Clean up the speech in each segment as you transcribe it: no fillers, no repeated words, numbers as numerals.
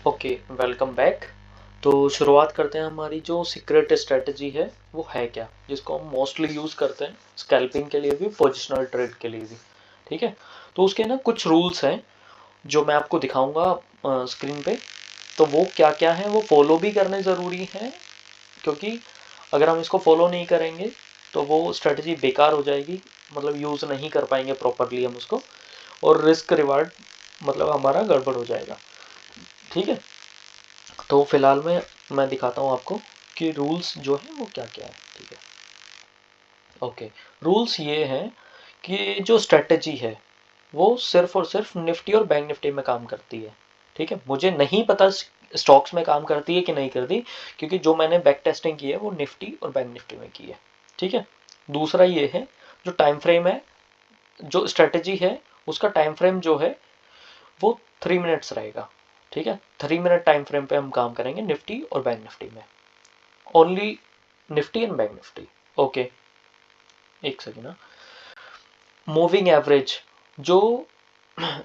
Okay, welcome back. तो शुरुआत करते हैं। हमारी जो सीक्रेट स्ट्रेटजी है वो है क्या, जिसको हम मोस्टली यूज़ करते हैं स्कैल्पिंग के लिए भी, पोजिशनल ट्रेड के लिए भी। ठीक है, तो उसके ना कुछ रूल्स हैं जो मैं आपको दिखाऊंगा स्क्रीन पे। तो वो क्या क्या है वो फॉलो भी करने ज़रूरी है, क्योंकि अगर हम इसको फॉलो नहीं करेंगे तो वो स्ट्रेटजी बेकार हो जाएगी, मतलब यूज़ नहीं कर पाएंगे प्रॉपरली हम उसको, और रिस्क रिवार्ड मतलब हमारा गड़बड़ हो जाएगा। ठीक है, तो फिलहाल में मैं दिखाता हूँ आपको कि रूल्स जो है वो क्या क्या है। ठीक है, ओके। रूल्स ये हैं कि जो स्ट्रेटजी है वो सिर्फ और सिर्फ निफ्टी और बैंक निफ्टी में काम करती है। ठीक है, मुझे नहीं पता स्टॉक्स में काम करती है कि नहीं करती, क्योंकि जो मैंने बैक टेस्टिंग की है वो निफ्टी और बैंक निफ्टी में की है। ठीक है, दूसरा ये है जो टाइम फ्रेम है, जो स्ट्रेटजी है उसका टाइम फ्रेम जो है वो 3 मिनट्स रहेगा। ठीक है, 3 मिनट टाइम फ्रेम पे हम काम करेंगे निफ्टी और बैंक निफ्टी में, only Nifty and bank Nifty. Okay, एक सेकेंड ना। मूविंग एवरेज जो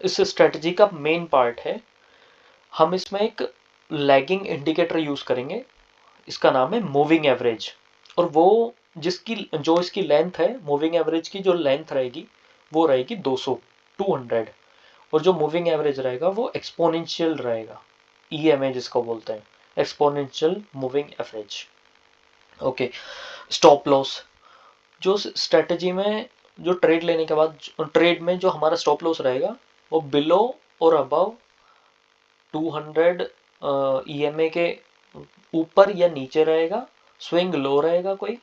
इस स्ट्रेटजी का मेन पार्ट है, हम इसमें एक लैगिंग इंडिकेटर यूज करेंगे, इसका नाम है मूविंग एवरेज। और वो जिसकी जो इसकी लेंथ है, मूविंग एवरेज की जो लेंथ रहेगी वो रहेगी 200, 200। और जो मूविंग एवरेज रहेगा वो एक्सपोनेंशियल रहेगा, ईएमए जिसको बोलते हैं, exponential moving average. Okay, stop loss जो स्ट्रेटजी में, जो ट्रेड लेने के बाद ट्रेड में जो हमारा स्टॉप लॉस रहेगा वो बिलो और अबव 200 ईएमए के ऊपर या नीचे रहेगा, स्विंग लो रहेगा, कोई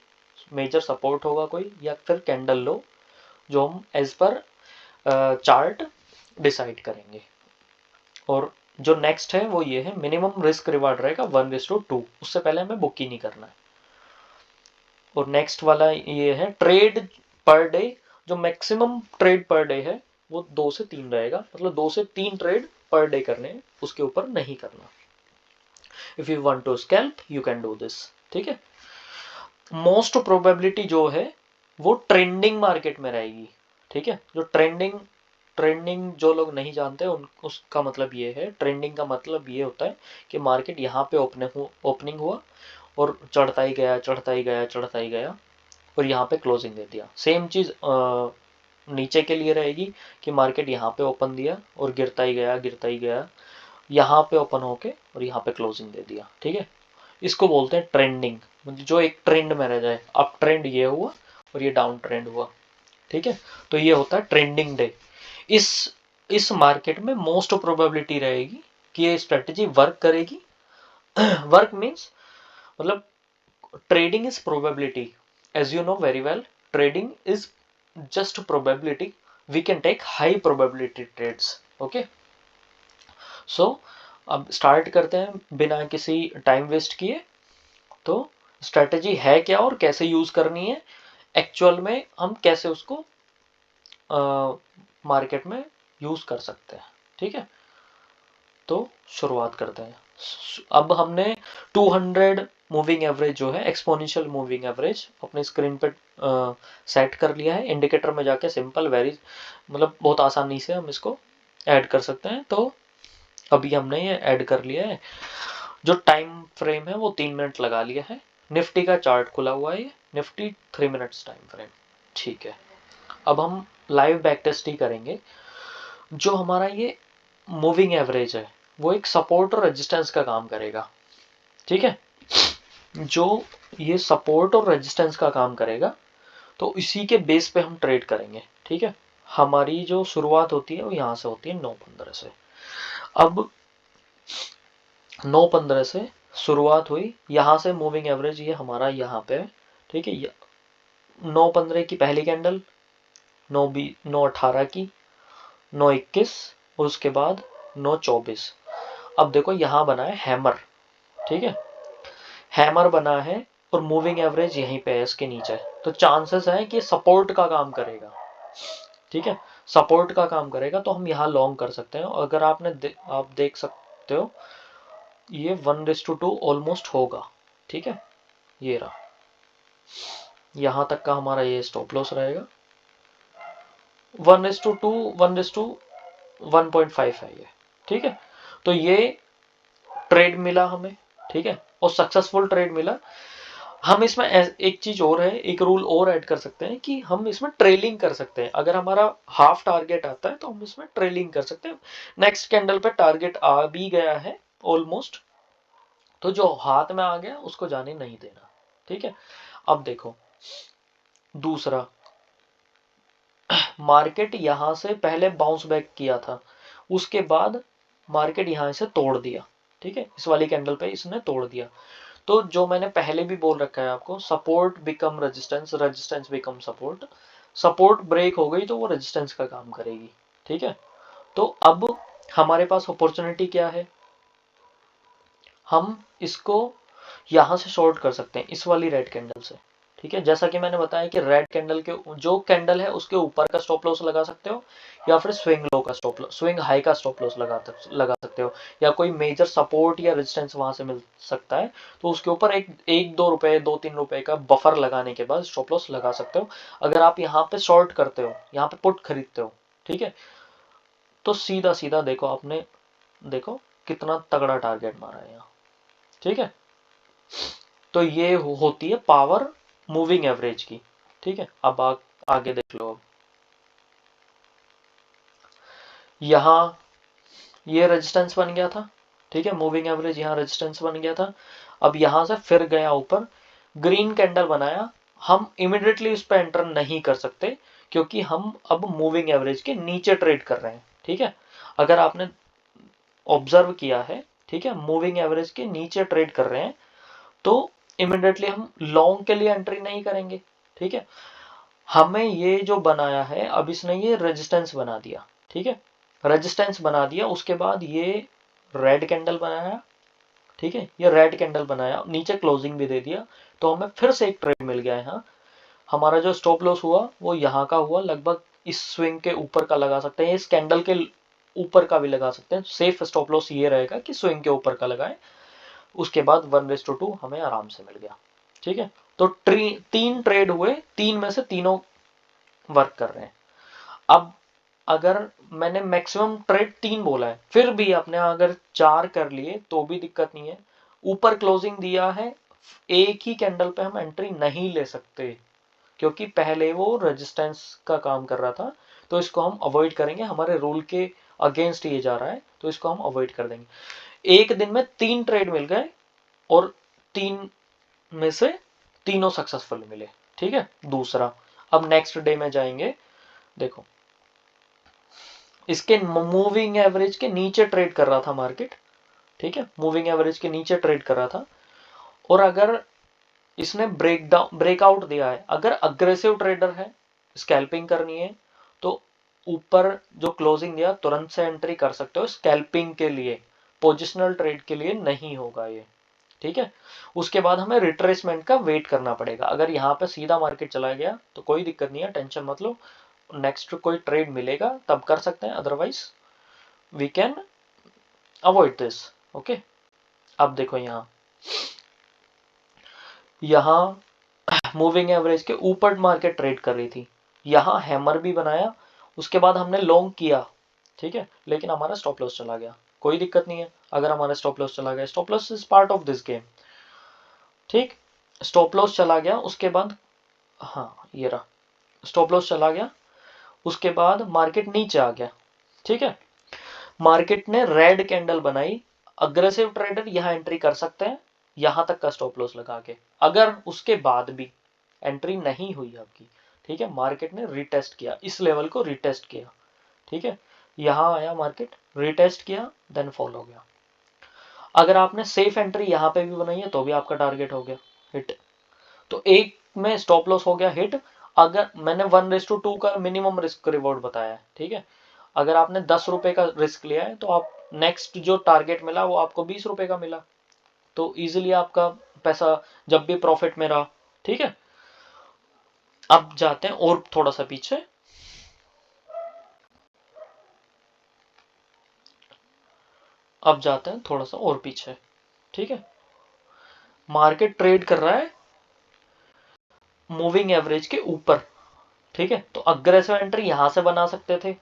मेजर सपोर्ट होगा कोई, या फिर कैंडल लो, जो हम एज पर चार्ट डिसाइड करेंगे। और जो नेक्स्ट है वो ये है, मिनिमम रिस्क रिवार्ड रहेगा 1:2, उससे पहले हमें बुक ही नहीं करना है। और नेक्स्ट वाला ये है ट्रेड पर डे, जो मैक्सिमम ट्रेड पर डे है वो 2 से 3 रहेगा, मतलब 2 से 3 ट्रेड पर डे करने हैं, उसके ऊपर नहीं करना। If you want to scalp you can do this. ठीक है, मोस्ट प्रोबेबिलिटी जो है वो ट्रेंडिंग मार्केट में रहेगी। ठीक है, जो ट्रेंडिंग ट्रेंडिंग जो लोग नहीं जानते उन उसका मतलब ये है, ट्रेंडिंग का मतलब ये होता है कि मार्केट यहाँ पे ओपनिंग हुआ और चढ़ता ही गया, चढ़ता ही गया, चढ़ता ही गया, और यहाँ पे क्लोजिंग दे दिया। सेम चीज़ नीचे के लिए रहेगी कि मार्केट यहाँ पे ओपन दिया और गिरता ही गया, गिरता ही गया, यहाँ पे ओपन होके और यहाँ पे क्लोजिंग दे दिया। ठीक है, इसको बोलते हैं ट्रेंडिंग, मतलब जो एक ट्रेंड में रह जाए, अप ट्रेंड ये हुआ और ये डाउन ट्रेंड हुआ। ठीक है, तो ये होता है ट्रेंडिंग डे। इस इस मार्केट में मोस्ट प्रोबेबिलिटी रहेगी कि ये स्ट्रेटजी वर्क करेगी। वर्क मीन्स मतलब trading is probability, as you know very well, trading is just probability, we can take high probability trades। okay, so अब स्टार्ट करते हैं बिना किसी टाइम वेस्ट किए। तो स्ट्रेटजी है क्या और कैसे यूज करनी है, एक्चुअल में हम कैसे उसको मार्केट में यूज कर सकते हैं। ठीक है, तो शुरुआत करते हैं। अब हमने 200 मूविंग एवरेज जो है, एक्सपोनेंशियल मूविंग एवरेज, अपने स्क्रीन पे सेट कर लिया है। इंडिकेटर में जाके सिंपल वेरी, मतलब बहुत आसानी से हम इसको ऐड कर सकते हैं। तो अभी हमने ये ऐड कर लिया है। जो टाइम फ्रेम है वो 3 मिनट लगा लिया है। निफ्टी का चार्ट खुला हुआ है, निफ्टी 3 मिनट्स टाइम फ्रेम। ठीक है, अब हम लाइव बैक टेस्ट ही करेंगे। जो हमारा ये मूविंग एवरेज है वो एक सपोर्ट और रेजिस्टेंस का काम करेगा। ठीक है, जो ये सपोर्ट और रेजिस्टेंस का काम करेगा तो इसी के बेस पे हम ट्रेड करेंगे। ठीक है, हमारी जो शुरुआत होती है वो यहाँ से होती है 9:15 से। अब 9:15 से शुरुआत हुई, यहाँ से मूविंग एवरेज ये हमारा यहाँ पे है। ठीक है, 9:15 की पहली कैंडल, 9:18 की, 9:21, और उसके बाद 9:24। अब देखो यहाँ बना है हैमर। ठीक है, हैमर बना है और मूविंग एवरेज यहीं पे है, इसके नीचे, तो चांसेस है कि सपोर्ट का काम करेगा। ठीक है, सपोर्ट का काम करेगा तो हम यहाँ लॉन्ग कर सकते हैं। अगर आप देख सकते हो ये 1:2 ऑलमोस्ट होगा। ठीक है, ये रहा, यहाँ तक का हमारा ये स्टॉप लॉस रहेगा। 1:2, 1:1.5 है ये। ठीक है, तो ये ट्रेड मिला हमें, ठीक है, और सक्सेसफुल ट्रेड मिला। हम इसमें एक चीज और है, एक रूल और ऐड कर सकते हैं कि हम इसमें ट्रेलिंग कर सकते हैं। अगर हमारा हाफ टारगेट आता है तो हम इसमें ट्रेलिंग कर सकते हैं। नेक्स्ट कैंडल पे टारगेट आ भी गया है ऑलमोस्ट, तो जो हाथ में आ गया उसको जाने नहीं देना, ठीक है। अब देखो दूसरा, मार्केट यहां से पहले बाउंस बैक किया था, उसके बाद मार्केट यहां से तोड़ दिया, ठीक है, इस वाली कैंडल पे इसने तोड़ दिया। तो जो मैंने पहले भी बोल रखा है आपको, support become resistance, resistance become support, support break हो गई तो वो रेजिस्टेंस का काम करेगी, ठीक है। तो अब हमारे पास अपॉर्चुनिटी क्या है, हम इसको यहां से शॉर्ट कर सकते हैं इस वाली रेड कैंडल से, ठीक है। जैसा कि मैंने बताया कि रेड कैंडल के जो कैंडल है उसके ऊपर का स्टॉप लॉस लगा सकते हो, या फिर स्विंग लो का स्टॉप लॉस, स्विंग हाई का स्टॉप लॉस लगा सकते हो, या कोई मेजर सपोर्ट या रेजिस्टेंस वहां से मिल सकता है तो उसके ऊपर एक दो रुपए, 2-3 रुपए का बफर लगाने के बाद स्टॉप लॉस लगा सकते हो। अगर आप यहाँ पे शॉर्ट करते हो, यहाँ पे पुट खरीदते हो, ठीक है, तो सीधा सीधा देखो आपने, देखो कितना तगड़ा टारगेट मारा है यहाँ, ठीक है। तो ये होती है पावर मूविंग एवरेज की, ठीक है। अब आगे देख लो। अब यहां ये रेजिस्टेंस बन गया था, ठीक है, मूविंग एवरेज यहाँ रेजिस्टेंस बन गया था। अब यहां से फिर गया ऊपर, ग्रीन कैंडल बनाया, हम इमिडिएटली उस पर एंटर नहीं कर सकते क्योंकि हम अब मूविंग एवरेज के नीचे ट्रेड कर रहे हैं, ठीक है। अगर आपने ऑब्जर्व किया है, ठीक है, मूविंग एवरेज के नीचे ट्रेड कर रहे हैं तो इमिडिएटली हम लॉन्ग के लिए एंट्री नहीं करेंगे, ठीक है। हमें ये जो बनाया है, अब इसने ये रेजिस्टेंस बना दिया, ठीक है, रेजिस्टेंस बना दिया, उसके बाद ये रेड कैंडल बनाया, ठीक है, ये रेड कैंडल बनाया, नीचे क्लोजिंग भी दे दिया, तो हमें फिर से एक ट्रेड मिल गया है यहाँ। हमारा जो स्टॉप लॉस हुआ वो यहाँ का हुआ, लगभग इस स्विंग के ऊपर का लगा सकते हैं, इस कैंडल के ऊपर का भी लगा सकते हैं। सेफ स्टॉप लॉस ये रहेगा कि स्विंग के ऊपर का लगाए, उसके बाद 1:2 हमें आराम से मिल गया, ठीक है। तो 3 ट्रेड हुए, 3 में से तीनों वर्क कर रहे हैं। अब अगर मैंने मैक्सिमम ट्रेड 3 बोला है, फिर भी आपने अगर 4 कर लिए तो भी दिक्कत नहीं है। ऊपर क्लोजिंग दिया है, एक ही कैंडल पे हम एंट्री नहीं ले सकते क्योंकि पहले वो रेजिस्टेंस का काम कर रहा था, तो इसको हम अवॉइड करेंगे, हमारे रूल के अगेंस्ट ये जा रहा है तो इसको हम अवॉइड कर देंगे। एक दिन में 3 ट्रेड मिल गए और 3 में से तीनों सक्सेसफुल मिले, ठीक है। दूसरा, अब नेक्स्ट डे में जाएंगे, देखो इसके मूविंग एवरेज के नीचे ट्रेड कर रहा था मार्केट, ठीक है, मूविंग एवरेज के नीचे ट्रेड कर रहा था। और अगर इसने ब्रेकआउट दिया है, अगर अग्रेसिव ट्रेडर है, स्कैल्पिंग करनी है, तो ऊपर जो क्लोजिंग दिया तुरंत से एंट्री कर सकते हो स्कैल्पिंग के लिए, पोजिशनल ट्रेड के लिए नहीं होगा ये, ठीक है। उसके बाद हमें रिट्रेसमेंट का वेट करना पड़ेगा। अगर यहाँ पे सीधा मार्केट चला गया तो कोई दिक्कत नहीं है, टेंशन मत लो, नेक्स्ट कोई ट्रेड मिलेगा तब कर सकते हैं, otherwise we can avoid this, okay. अब देखो यहाँ मूविंग एवरेज के ऊपर मार्केट ट्रेड कर रही थी, यहाँ हैमर भी बनाया, उसके बाद हमने लॉन्ग किया, ठीक है, लेकिन हमारा स्टॉप लॉस चला गया, कोई दिक्कत नहीं है अगर हमारा स्टॉप लॉस चला गया, stop loss is part of this game, ठीक। स्टॉप लॉस चला गया, उसके बाद हाँ ये रहा, स्टॉप लॉस चला गया, उसके बाद मार्केट नीचे आ गया, ठीक है। मार्केट ने रेड कैंडल बनाई, अग्रेसिव ट्रेडर यहां एंट्री कर सकते हैं, यहां तक का स्टॉप लॉस लगा के। अगर उसके बाद भी एंट्री नहीं हुई आपकी, ठीक है, मार्केट ने रिटेस्ट किया, इस लेवल को रिटेस्ट किया, ठीक है, यहां आया मार्केट, रिटेस्ट किया, देन फॉल हो गया। अगर आपने सेफ एंट्री यहां पे भी बनाई है तो भी आपका टारगेट हो गया हिट, तो एक में स्टॉप लॉस हो गया हिट। अगर मैंने 1:2 का मिनिमम रिस्क रिवॉर्ड बताया है, ठीक है, अगर आपने 10 रुपए का रिस्क लिया है तो आप नेक्स्ट जो टारगेट मिला वो आपको 20 रुपए का मिला, तो इजीली आपका पैसा जब भी प्रॉफिट में रहा, ठीक है। अब जाते हैं और थोड़ा सा पीछे, अब जाते हैं थोड़ा सा और पीछे, ठीक है। मार्केट ट्रेड कर रहा है मूविंग एवरेज के ऊपर, ठीक है, तो अग्रेसिव एंट्री यहां से बना सकते थे,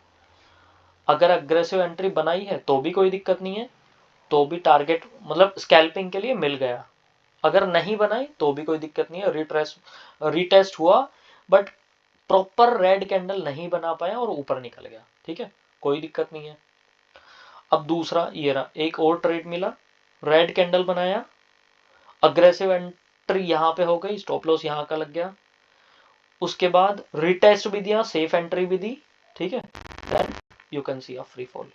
अगर अग्रेसिव एंट्री बनाई है तो भी कोई दिक्कत नहीं है, तो भी टारगेट मतलब स्कैल्पिंग के लिए मिल गया। अगर नहीं बनाई तो भी कोई दिक्कत नहीं है, रीटेस्ट हुआ बट प्रॉपर रेड कैंडल नहीं बना पाया और ऊपर निकल गया, ठीक है, कोई दिक्कत नहीं है। अब दूसरा ये रहा, एक और ट्रेड मिला, रेड कैंडल बनाया, अग्रेसिव एंट्री यहाँ पे हो गई, स्टॉप लॉस यहाँ का लग गया, उसके बाद रिटेस्ट भी दिया, सेफ एंट्री भी दी, ठीक है, then you can see a free fall,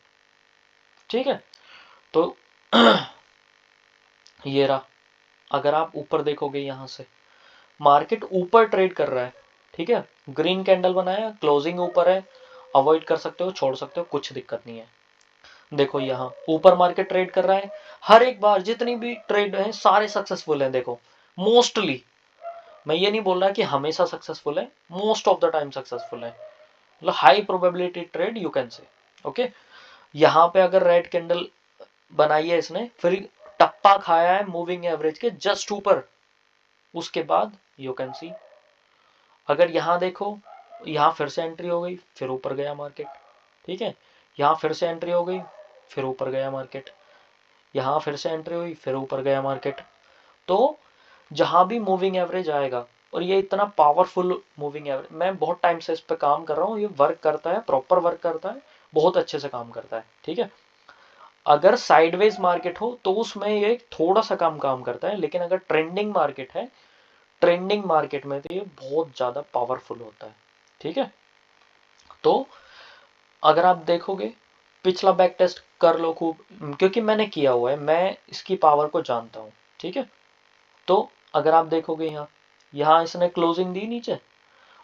ठीक है। तो ये रहा, अगर आप ऊपर देखोगे यहां से मार्केट ऊपर ट्रेड कर रहा है, ठीक है, ग्रीन कैंडल बनाया, क्लोजिंग ऊपर है, अवॉइड कर सकते हो, छोड़ सकते हो, कुछ दिक्कत नहीं है। देखो यहाँ ऊपर मार्केट ट्रेड कर रहा है, हर एक बार जितनी भी ट्रेड है सारे सक्सेसफुल हैं। देखो मोस्टली, मैं ये नहीं बोल रहा कि हमेशा सक्सेसफुल है, most of the time successful है, मतलब high probability trade you can say. Okay, यहाँ पे अगर रेड कैंडल बनाई है इसने, फिर टप्पा खाया है मूविंग एवरेज के जस्ट ऊपर, उसके बाद यू कैन सी, अगर यहाँ देखो, यहाँ फिर से एंट्री हो गई, फिर ऊपर गया मार्केट, ठीक है, यहाँ फिर से एंट्री हो गई, फिर ऊपर गया मार्केट, यहाँ फिर से एंट्री हुई, फिर ऊपर गया मार्केट। तो जहां भी मूविंग एवरेज आएगा, और ये इतना पावरफुल मूविंग एवरेज, मैं बहुत टाइम से इस पे काम कर रहा हूँ, ये वर्क करता है, प्रॉपर वर्क करता है, बहुत अच्छे से काम करता है, ठीक है। अगर साइडवेज मार्केट हो तो उसमें ये थोड़ा सा कम काम करता है, लेकिन अगर ट्रेंडिंग मार्केट है, ट्रेंडिंग मार्केट में तो ये बहुत ज्यादा पावरफुल होता है, ठीक है। तो अगर आप देखोगे, पिछला बैक टेस्ट कर लो खूब, क्योंकि मैंने किया हुआ है, मैं इसकी पावर को जानता हूँ, ठीक है। तो अगर आप देखोगे यहाँ इसने क्लोजिंग दी नीचे,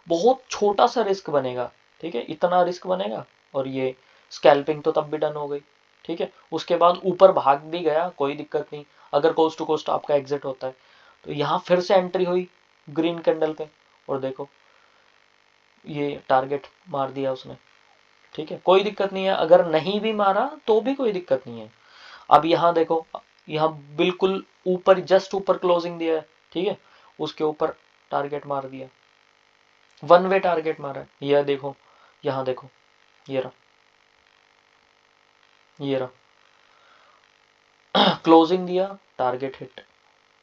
बहुत छोटा सा रिस्क बनेगा, ठीक है, इतना रिस्क बनेगा, और ये स्कैल्पिंग तो तब भी डन हो गई, ठीक है। उसके बाद ऊपर भाग भी गया, कोई दिक्कत नहीं, अगर कोस्ट टू कोस्ट आपका एग्जिट होता है। तो यहाँ फिर से एंट्री हुई ग्रीन कैंडल पे, और देखो ये टारगेट मार दिया उसने, ठीक है, कोई दिक्कत नहीं है, अगर नहीं भी मारा तो भी कोई दिक्कत नहीं है। अब यहाँ देखो, यहाँ बिल्कुल ऊपर, जस्ट ऊपर क्लोजिंग दिया है, ठीक है, उसके ऊपर टारगेट मार दिया, वन वे टारगेट मारा है। यह देखो, यहाँ देखो, ये रहा, ये रहा, क्लोजिंग दिया, टारगेट हिट,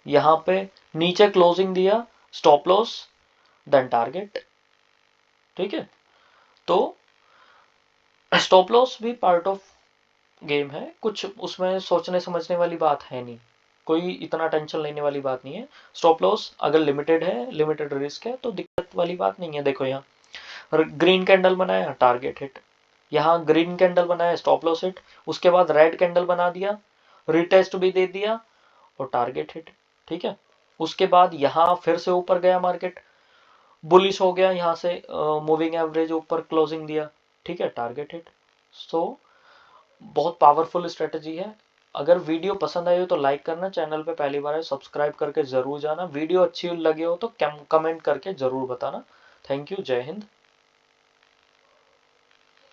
यहाँ पे नीचे क्लोजिंग दिया, स्टॉप लॉस, देन टारगेट, ठीक है। तो स्टॉप लॉस भी पार्ट ऑफ गेम है, कुछ उसमें सोचने समझने वाली बात है नहीं, कोई इतना टेंशन लेने वाली बात नहीं है। स्टॉप लॉस अगर लिमिटेड है, लिमिटेड रिस्क है, तो दिक्कत वाली बात नहीं है। देखो यहाँ ग्रीन कैंडल बनाया, टारगेट हिट, यहाँ ग्रीन कैंडल बनाया, स्टॉप लॉस हिट, उसके बाद रेड कैंडल बना दिया, रिटेस्ट भी दे दिया, और टारगेट हिट, ठीक है। उसके बाद यहाँ फिर से ऊपर गया मार्केट, बुलिश हो गया, यहाँ से मूविंग एवरेज ऊपर क्लोजिंग दिया, ठीक है, टारगेट हिट। सो बहुत पावरफुल स्ट्रेटजी है। अगर वीडियो पसंद आई हो तो लाइक करना, चैनल पे पहली बार है सब्सक्राइब करके जरूर जाना, वीडियो अच्छी लगी हो तो कमेंट करके जरूर बताना। थैंक यू, जय हिंद।